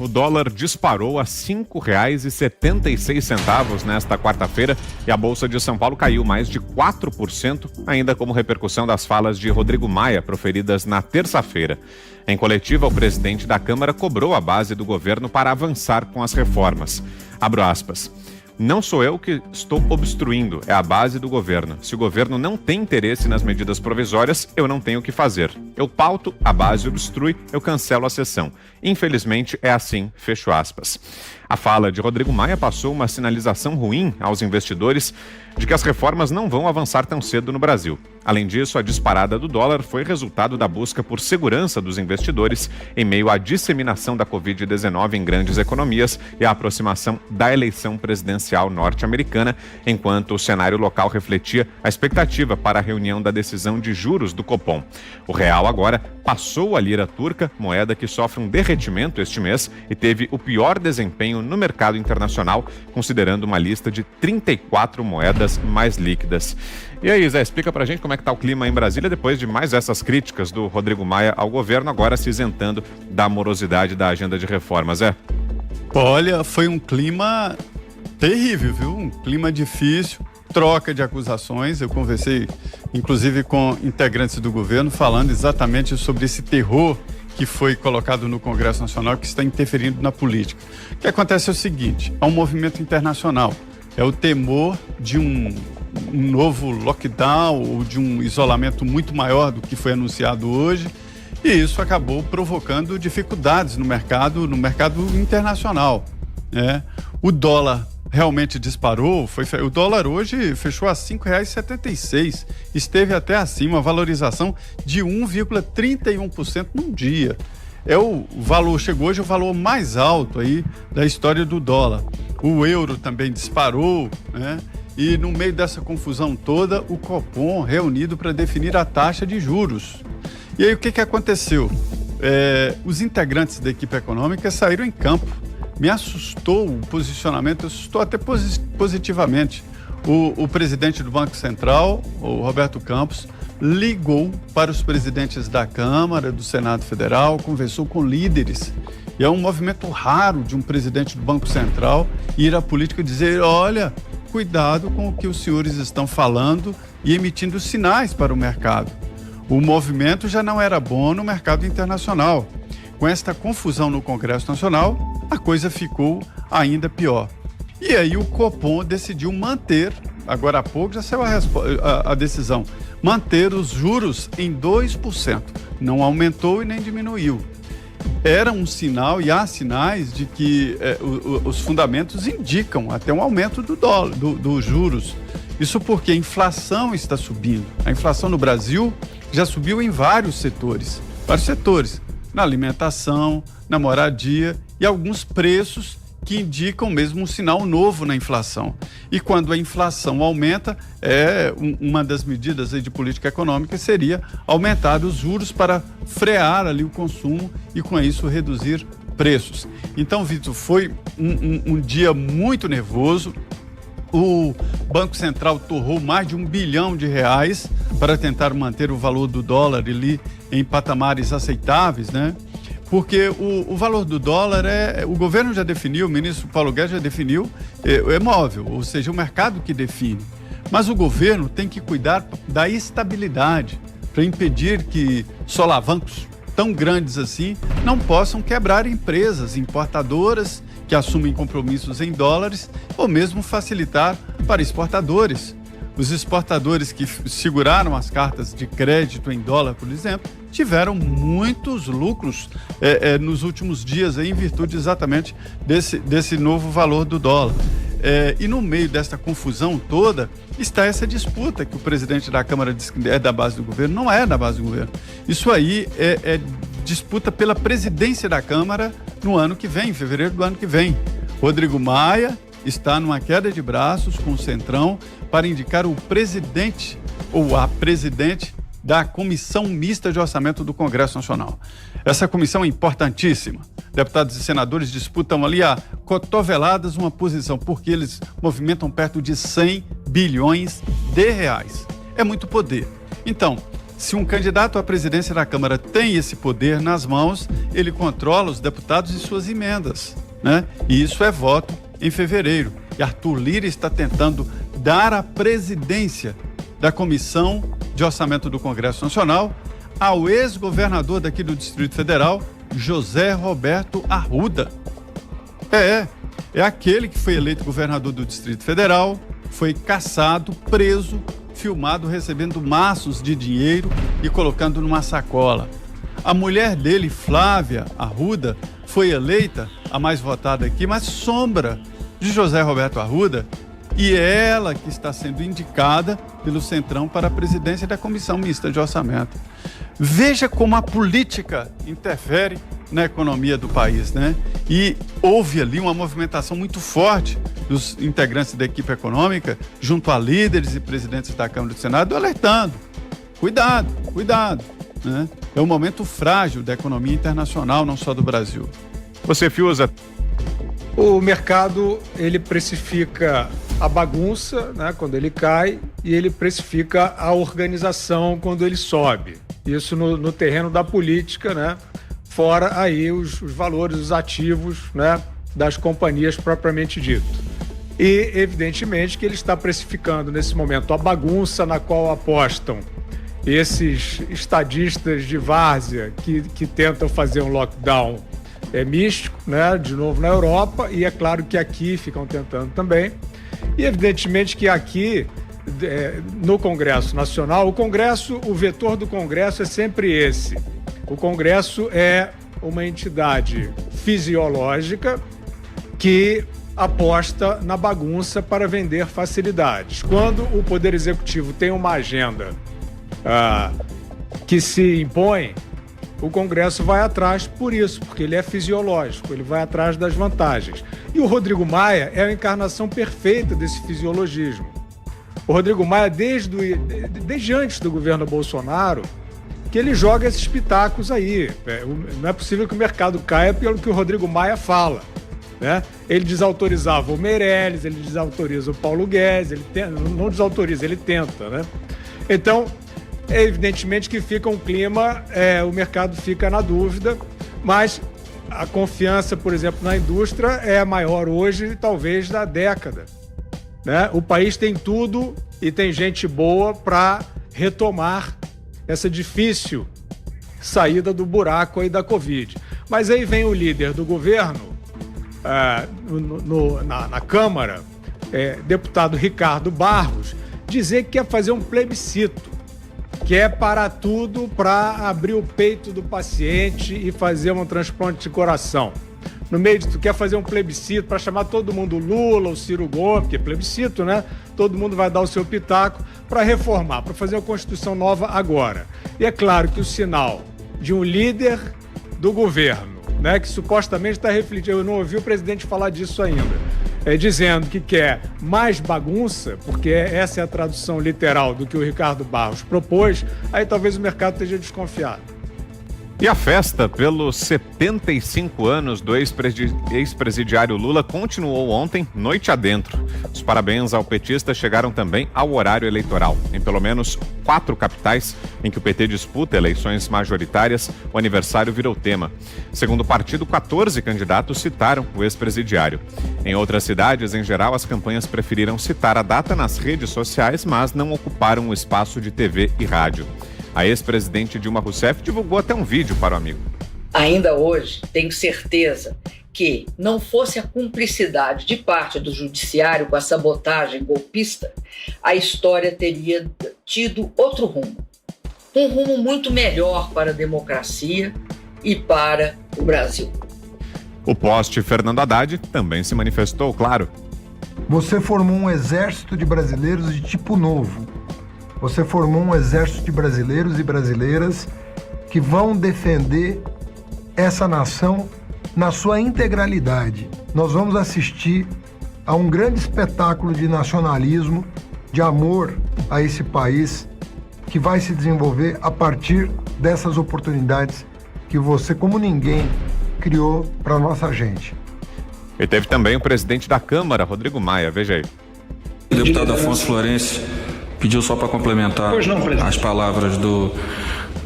O dólar disparou a R$ 5,76 nesta quarta-feira e a Bolsa de São Paulo caiu mais de 4%, ainda como repercussão das falas de Rodrigo Maia proferidas na terça-feira. Em coletiva, o presidente da Câmara cobrou a base do governo para avançar com as reformas. Abro aspas. Não sou eu que estou obstruindo, é a base do governo. Se o governo não tem interesse nas medidas provisórias, eu não tenho o que fazer. Eu pauto, a base obstrui, eu cancelo a sessão. Infelizmente, é assim, fecho aspas. A fala de Rodrigo Maia passou uma sinalização ruim aos investidores de que as reformas não vão avançar tão cedo no Brasil. Além disso, a disparada do dólar foi resultado da busca por segurança dos investidores em meio à disseminação da Covid-19 em grandes economias e à aproximação da eleição presidencial norte-americana, enquanto o cenário local refletia a expectativa para a reunião da decisão de juros do Copom. O real agora passou a lira turca, moeda que sofre um derretimento este mês e teve o pior desempenho no mercado internacional, considerando uma lista de 34 moedas mais líquidas. E aí, Zé, explica pra gente como é que tá o clima em Brasília depois de mais essas críticas do Rodrigo Maia ao governo, agora se isentando da morosidade da agenda de reformas, Zé. Olha, foi um clima terrível, viu? Um clima difícil, troca de acusações. Eu conversei, inclusive, com integrantes do governo, falando exatamente sobre esse terror que foi colocado no Congresso Nacional, que está interferindo na política. O que acontece é o seguinte, é um movimento internacional, é o temor de um novo lockdown ou de um isolamento muito maior do que foi anunciado hoje, e isso acabou provocando dificuldades no mercado internacional, né? O dólar realmente disparou, o dólar hoje fechou a R$ 5,76, esteve até acima, a valorização de 1,31% num dia. Chegou hoje o valor mais alto aí da história do dólar. O euro também disparou, né? E no meio dessa confusão toda, o Copom reunido para definir a taxa de juros. E aí o que aconteceu? Os integrantes da equipe econômica saíram em campo. Me assustou o posicionamento, assustou até positivamente. O presidente do Banco Central, o Roberto Campos, ligou para os presidentes da Câmara, do Senado Federal, conversou com líderes. E é um movimento raro de um presidente do Banco Central ir à política e dizer, olha, cuidado com o que os senhores estão falando e emitindo sinais para o mercado. O movimento já não era bom no mercado internacional. Com esta confusão no Congresso Nacional, a coisa ficou ainda pior. E aí o Copom decidiu manter, agora há pouco já saiu a decisão, manter os juros em 2%. Não aumentou e nem diminuiu. Era um sinal, e há sinais de que os fundamentos indicam até um aumento do dólar, dos juros. Isso porque a inflação está subindo. A inflação no Brasil já subiu em vários setores, na alimentação, na moradia e alguns preços que indicam mesmo um sinal novo na inflação. E quando a inflação aumenta, uma das medidas aí de política econômica seria aumentar os juros para frear ali o consumo e com isso reduzir preços. Então, Vitor, foi um dia muito nervoso. O Banco Central torrou mais de R$ 1 bilhão para tentar manter o valor do dólar ali em patamares aceitáveis, né? Porque o valor do dólar o governo já definiu, o ministro Paulo Guedes já definiu, é móvel, ou seja, o mercado que define. Mas o governo tem que cuidar da estabilidade para impedir que solavancos tão grandes assim não possam quebrar empresas importadoras que assumem compromissos em dólares ou mesmo facilitar para exportadores. Os exportadores que seguraram as cartas de crédito em dólar, por exemplo, tiveram muitos lucros nos últimos dias em virtude exatamente desse novo valor do dólar. E no meio desta confusão toda está essa disputa que o presidente da Câmara diz que é da base do governo. Não é da base do governo. Isso aí é disputa pela presidência da Câmara no ano que vem, em fevereiro do ano que vem. Rodrigo Maia está numa queda de braços com o Centrão para indicar o presidente ou a presidente da Comissão Mista de Orçamento do Congresso Nacional. Essa comissão é importantíssima. Deputados e senadores disputam ali a cotoveladas uma posição, porque eles movimentam perto de 100 bilhões de reais. É muito poder. Então, Se um candidato à presidência da Câmara tem esse poder nas mãos, ele controla os deputados e suas emendas, né? E isso é voto em fevereiro. E Arthur Lira está tentando dar a presidência da Comissão de Orçamento do Congresso Nacional ao ex-governador daqui do Distrito Federal, José Roberto Arruda. É aquele que foi eleito governador do Distrito Federal, foi caçado, preso, filmado recebendo maços de dinheiro e colocando numa sacola. A mulher dele, Flávia Arruda, foi eleita a mais votada aqui, mas sombra de José Roberto Arruda, e é ela que está sendo indicada pelo Centrão para a presidência da Comissão Mista de Orçamento. Veja como a política interfere na economia do país, né? E houve ali uma movimentação muito forte dos integrantes da equipe econômica, junto a líderes e presidentes da Câmara e do Senado, alertando: cuidado, né? É um momento frágil da economia internacional, não só do Brasil. Você, Fiuza? O mercado, ele precifica a bagunça, né, quando ele cai, e ele precifica a organização quando ele sobe. Isso no terreno da política, né? Fora aí os valores, os ativos, né, das companhias propriamente dito. E, evidentemente, que ele está precificando nesse momento a bagunça na qual apostam esses estadistas de várzea que tentam fazer um lockdown místico, né, de novo na Europa, e é claro que aqui ficam tentando também. E, evidentemente, que aqui, no Congresso Nacional, o vetor do Congresso é sempre esse. O Congresso é uma entidade fisiológica que aposta na bagunça para vender facilidades. Quando o Poder Executivo tem uma agenda que se impõe, o Congresso vai atrás por isso, porque ele é fisiológico, ele vai atrás das vantagens. E o Rodrigo Maia é a encarnação perfeita desse fisiologismo. O Rodrigo Maia, desde antes do governo Bolsonaro, que ele joga esses pitacos aí. Não é possível que o mercado caia pelo que o Rodrigo Maia fala, né? Ele desautorizava o Meirelles, ele desautoriza o Paulo Guedes, não desautoriza, ele tenta, né? Então, evidentemente que fica um clima, o mercado fica na dúvida, mas a confiança, por exemplo, na indústria é a maior hoje, talvez, da década, né? O país tem tudo e tem gente boa para retomar essa difícil saída do buraco aí da Covid. Mas aí vem o líder do governo na Câmara, deputado Ricardo Barros, dizer que quer fazer um plebiscito, que é parar tudo para abrir o peito do paciente e fazer um transplante de coração. No meio de tu quer fazer um plebiscito para chamar todo mundo, Lula, o Ciro Gomes, porque é plebiscito, né? Todo mundo vai dar o seu pitaco para reformar, para fazer uma Constituição nova agora. E é claro que o sinal de um líder do governo, né, que supostamente está refletindo, eu não ouvi o presidente falar disso ainda, dizendo que quer mais bagunça, porque essa é a tradução literal do que o Ricardo Barros propôs, aí talvez o mercado esteja desconfiado. E a festa pelos 75 anos do ex-presidiário Lula continuou ontem, noite adentro. Os parabéns ao petista chegaram também ao horário eleitoral. Em pelo menos 4 capitais em que o PT disputa eleições majoritárias, o aniversário virou tema. Segundo o partido, 14 candidatos citaram o ex-presidiário. Em outras cidades, em geral, as campanhas preferiram citar a data nas redes sociais, mas não ocuparam o espaço de TV e rádio. A ex-presidente Dilma Rousseff divulgou até um vídeo para o amigo. Ainda hoje, tenho certeza que não fosse a cumplicidade de parte do judiciário com a sabotagem golpista, a história teria tido outro rumo. Um rumo muito melhor para a democracia e para o Brasil. O poste Fernando Haddad também se manifestou, claro. Você formou um exército de brasileiros de tipo novo. Você formou um exército de brasileiros e brasileiras que vão defender essa nação na sua integralidade. Nós vamos assistir a um grande espetáculo de nacionalismo, de amor a esse país, que vai se desenvolver a partir dessas oportunidades que você, como ninguém, criou para a nossa gente. E teve também o presidente da Câmara, Rodrigo Maia. Veja aí. O deputado Afonso Florencio Pediu só para complementar as palavras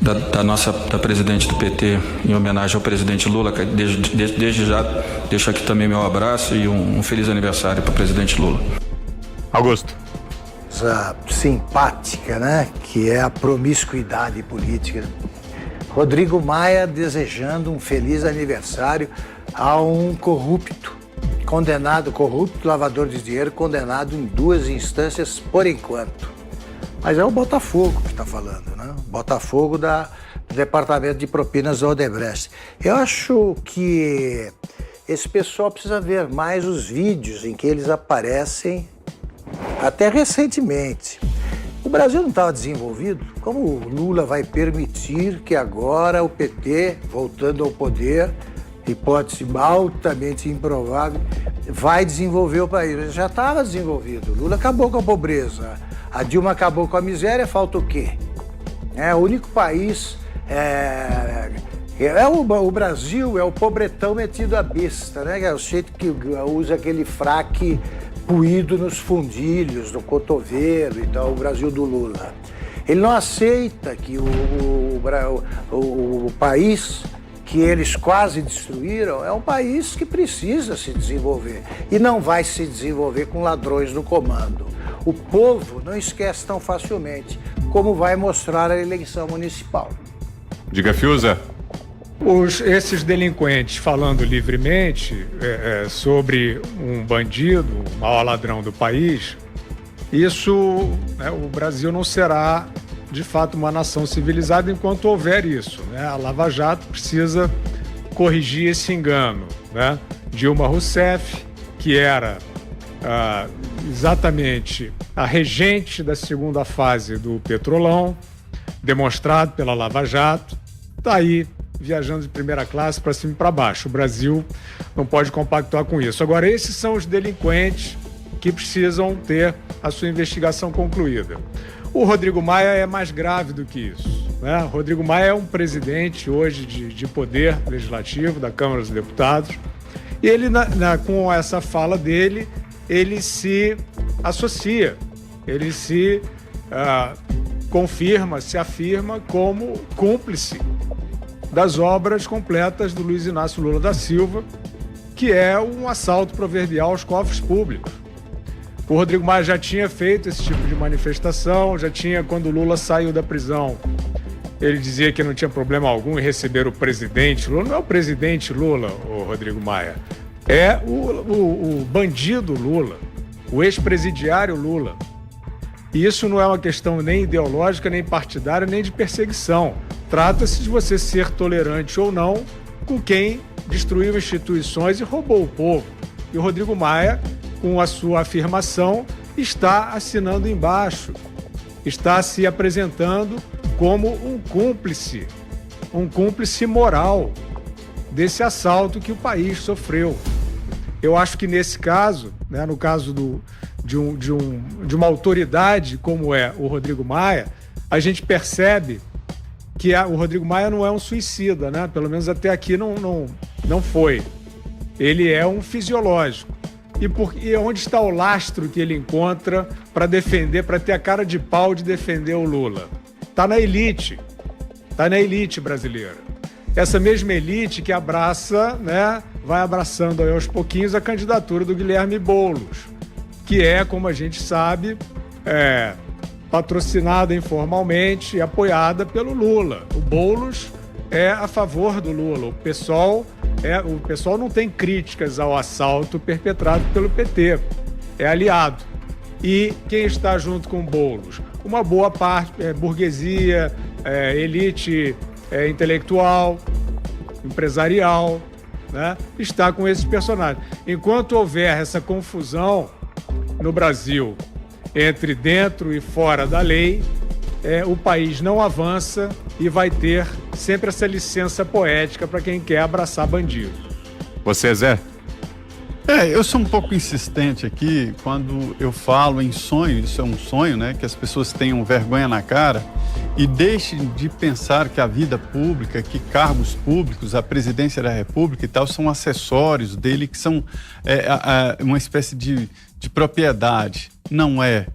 da presidente do PT em homenagem ao presidente Lula. Desde já deixo aqui também meu abraço e um feliz aniversário para o presidente Lula. Augusto. Essa simpática, né? Que é a promiscuidade política. Rodrigo Maia desejando um feliz aniversário a um corrupto, corrupto lavador de dinheiro, condenado em 2 instâncias por enquanto. Mas é o Botafogo que está falando, né? Botafogo do Departamento de Propinas da Odebrecht. Eu acho que esse pessoal precisa ver mais os vídeos em que eles aparecem, até recentemente. O Brasil não estava desenvolvido? Como o Lula vai permitir que agora o PT, voltando ao poder, hipótese altamente improvável, vai desenvolver o país? Ele já estava desenvolvido. O Lula acabou com a pobreza. A Dilma acabou com a miséria, falta o quê? O único país... o Brasil é o pobretão metido a besta, né? É o jeito que usa aquele fraque puído nos fundilhos, no cotovelo e tal, o Brasil do Lula. Ele não aceita que o país que eles quase destruíram é um país que precisa se desenvolver e não vai se desenvolver com ladrões no comando. O povo não esquece tão facilmente, como vai mostrar a eleição municipal. Diga, Fiuza. Esses delinquentes falando livremente sobre um bandido, o maior ladrão do país, o Brasil não será de fato uma nação civilizada enquanto houver isso, né? A Lava Jato precisa corrigir esse engano, né? Dilma Rousseff, que era exatamente a regente da segunda fase do Petrolão, demonstrado pela Lava Jato, está aí viajando de primeira classe para cima e para baixo. O Brasil não pode compactuar com isso. Agora, esses são os delinquentes que precisam ter a sua investigação concluída. O Rodrigo Maia é mais grave do que isso, né? O Rodrigo Maia é um presidente hoje de poder legislativo da Câmara dos Deputados e ele, com essa fala dele, ele se associa, ele se se afirma como cúmplice das obras completas do Luiz Inácio Lula da Silva, que é um assalto proverbial aos cofres públicos. O Rodrigo Maia já tinha feito esse tipo de manifestação, quando o Lula saiu da prisão, ele dizia que não tinha problema algum em receber o presidente Lula. Não é o presidente Lula, o Rodrigo Maia, é o bandido Lula, o ex-presidiário Lula. E isso não é uma questão nem ideológica, nem partidária, nem de perseguição. Trata-se de você ser tolerante ou não com quem destruiu instituições e roubou o povo. E o Rodrigo Maia, com a sua afirmação, está assinando embaixo, está se apresentando como um cúmplice moral desse assalto que o país sofreu. Eu acho que nesse caso, né, no caso de uma autoridade como é o Rodrigo Maia, a gente percebe que o Rodrigo Maia não é um suicida, né? Pelo menos até aqui não foi. Ele é um fisiológico. E onde está o lastro que ele encontra para defender, para ter a cara de pau de defender o Lula? Está na elite brasileira. Essa mesma elite que abraça, né, vai abraçando aí aos pouquinhos a candidatura do Guilherme Boulos, que é, como a gente sabe, patrocinada informalmente e apoiada pelo Lula. O Boulos é a favor do Lula. O pessoal não tem críticas ao assalto perpetrado pelo PT. É aliado. E quem está junto com o Boulos? Uma boa parte, burguesia, elite intelectual, empresarial, né? Está com esses personagens. Enquanto houver essa confusão no Brasil entre dentro e fora da lei, o país não avança e vai ter sempre essa licença poética para quem quer abraçar bandido. Você, Zé? Eu sou um pouco insistente aqui quando eu falo em sonho. Isso é um sonho, né? Que as pessoas tenham vergonha na cara e deixem de pensar que a vida pública, que cargos públicos, a presidência da República e tal, são acessórios dele, que são uma espécie de propriedade. Não é.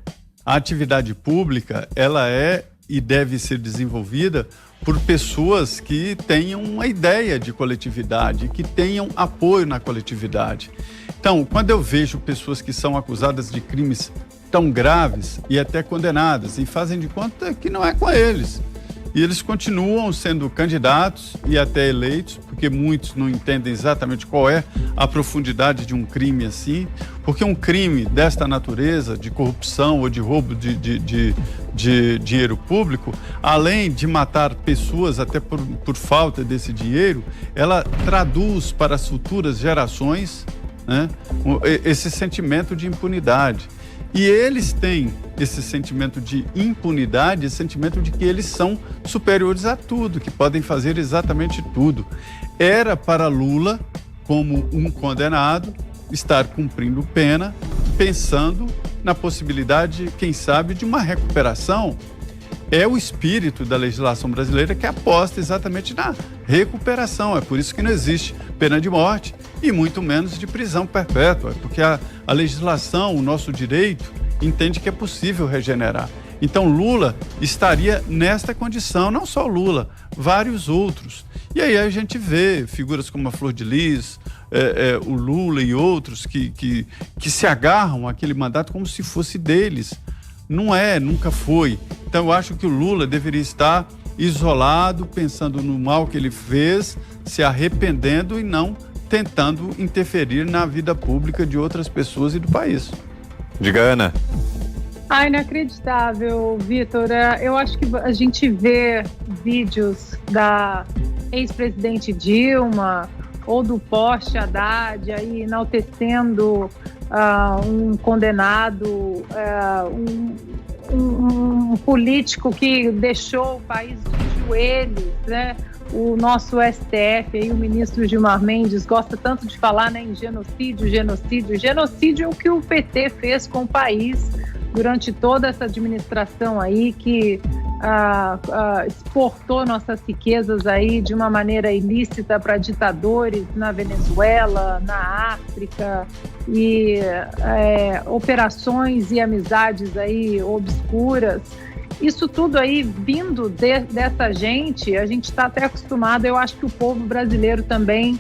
A atividade pública, ela é e deve ser desenvolvida por pessoas que tenham uma ideia de coletividade, que tenham apoio na coletividade. Então, quando eu vejo pessoas que são acusadas de crimes tão graves e até condenadas, e fazem de conta que não é com eles, e eles continuam sendo candidatos e até eleitos, porque muitos não entendem exatamente qual é a profundidade de um crime assim, porque um crime desta natureza, de corrupção ou de roubo de dinheiro público, além de matar pessoas até por falta desse dinheiro, ela traduz para as futuras gerações, né, esse sentimento de impunidade. E eles têm esse sentimento de impunidade, esse sentimento de que eles são superiores a tudo, que podem fazer exatamente tudo. Era para Lula, como um condenado, estar cumprindo pena, pensando na possibilidade, quem sabe, de uma recuperação. É o espírito da legislação brasileira que aposta exatamente na recuperação. É por isso que não existe pena de morte e muito menos de prisão perpétua, porque a legislação, o nosso direito, entende que é possível regenerar. Então Lula estaria nesta condição, não só Lula, vários outros. E aí a gente vê figuras como a Flor de Lis, o Lula e outros que se agarram àquele mandato como se fosse deles. Não é, nunca foi. Então eu acho que o Lula deveria estar isolado, pensando no mal que ele fez, se arrependendo e não tentando interferir na vida pública de outras pessoas e do país. Diga, Ana. Inacreditável, Vitor. Eu acho que a gente vê vídeos da ex-presidente Dilma ou do Porsche Haddad aí enaltecendo um condenado, um político que deixou o país de joelhos, né? O nosso STF, aí, o ministro Gilmar Mendes, gosta tanto de falar, né, em genocídio. Genocídio é o que o PT fez com o país durante toda essa administração aí, que exportou nossas riquezas aí de uma maneira ilícita para ditadores na Venezuela, na África, e operações e amizades aí obscuras. Isso tudo aí vindo dessa gente, a gente está até acostumado. Eu acho que o povo brasileiro também,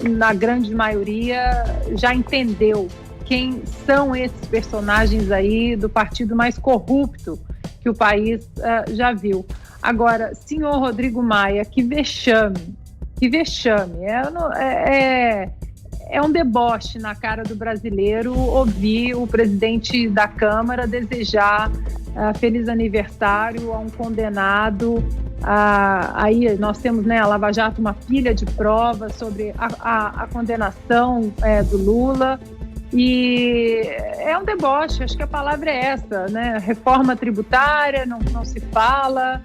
na grande maioria, já entendeu quem são esses personagens aí do partido mais corrupto que o país já viu. Agora, senhor Rodrigo Maia, que vexame. É um deboche na cara do brasileiro ouvir o presidente da Câmara desejar feliz aniversário a um condenado. Aí nós temos, né, a Lava Jato, uma pilha de provas sobre a condenação do Lula. E é um deboche, acho que a palavra é essa, né? Reforma tributária, não se fala,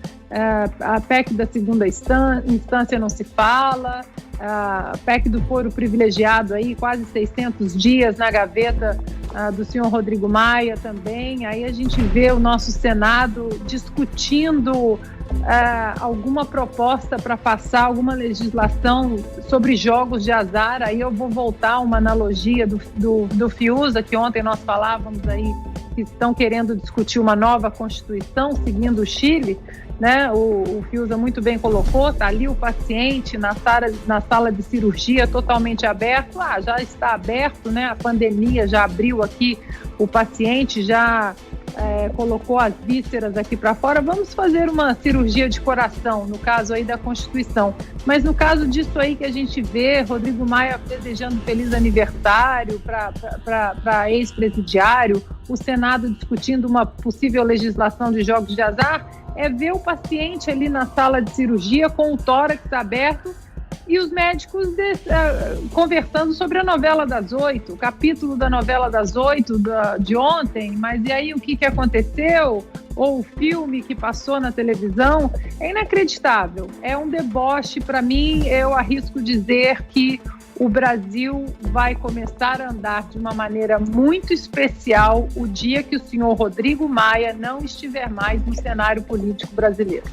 a PEC da segunda instância não se fala, a PEC do foro privilegiado aí, quase 600 dias na gaveta do senhor Rodrigo Maia também. Aí a gente vê o nosso Senado discutindo alguma proposta para passar alguma legislação sobre jogos de azar. Aí eu vou voltar a uma analogia do Fiuza, que ontem nós falávamos aí, que estão querendo discutir uma nova Constituição, seguindo o Chile, né? O Fiuza muito bem colocou, está ali o paciente na sala de cirurgia totalmente aberto. Já está aberto, né? A pandemia já abriu aqui, o paciente já colocou as vísceras aqui para fora. Vamos fazer uma cirurgia de coração, no caso aí da Constituição. Mas no caso disso aí que a gente vê, Rodrigo Maia desejando feliz aniversário para ex-presidiário, o Senado discutindo uma possível legislação de jogos de azar, é ver o paciente ali na sala de cirurgia com o tórax aberto e os médicos conversando sobre a novela das 8, o capítulo da novela das 8 de ontem. Mas e aí o que aconteceu? Ou o filme que passou na televisão? É inacreditável, é um deboche. Para mim, eu arrisco dizer que o Brasil vai começar a andar de uma maneira muito especial o dia que o senhor Rodrigo Maia não estiver mais no cenário político brasileiro.